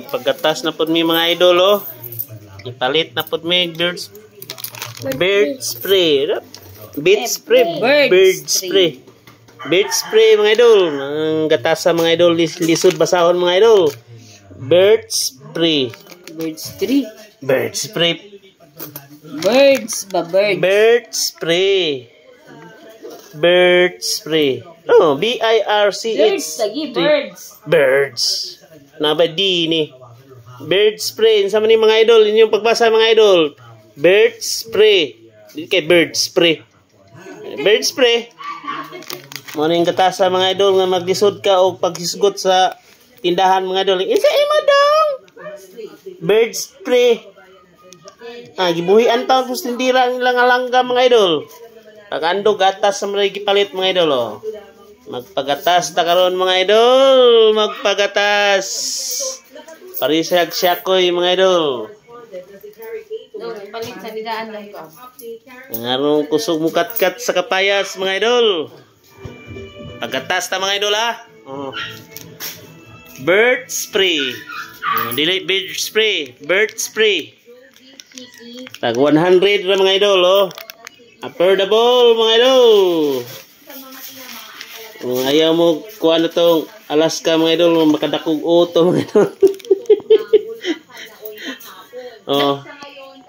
Pagkatas na po mi mga idol, oh. Ipalit na po mi bird spray. Bird spray. Bird spray mga idol. Ang gatasa mga idol, lisod basahon mga idol. Bird spray. Bird spray. Bird spray. Birds ba birds? Bird spray. Bird spray. Oh, B-I-R-C. Birds lagi, birds. Birds. Naba D ni. Bird spray. Sa man ni mga idol, inyong pagbasa mga idol. Bird spray. Dili kay bird spray. Bird spray. Mo ning gatasa mga idol nga maglisod ka o paghisgot sa tindahan mga idol. Isa imo dong. Bird spray. Gibuhian taon pus tindira nila nga langga mga idol. Pagandog gatas sa mga gipalit mga idol, oh. Magpagatas ta karon mga idol, magpagatas. Parisag syakoy mga idol. Palit sa nidaan lang ko. Ngarong kusog mukat-kat sa kapayas mga idol. Pagatas ta mga idol ha. Oh. Bird spray. Dili bird spray, bird spray. Tag 100 ra mga idol, oh. Affordable mga idol. Ayaw mo kuha na itong Alaska mga idol, makadakog auto mga idol. Oh.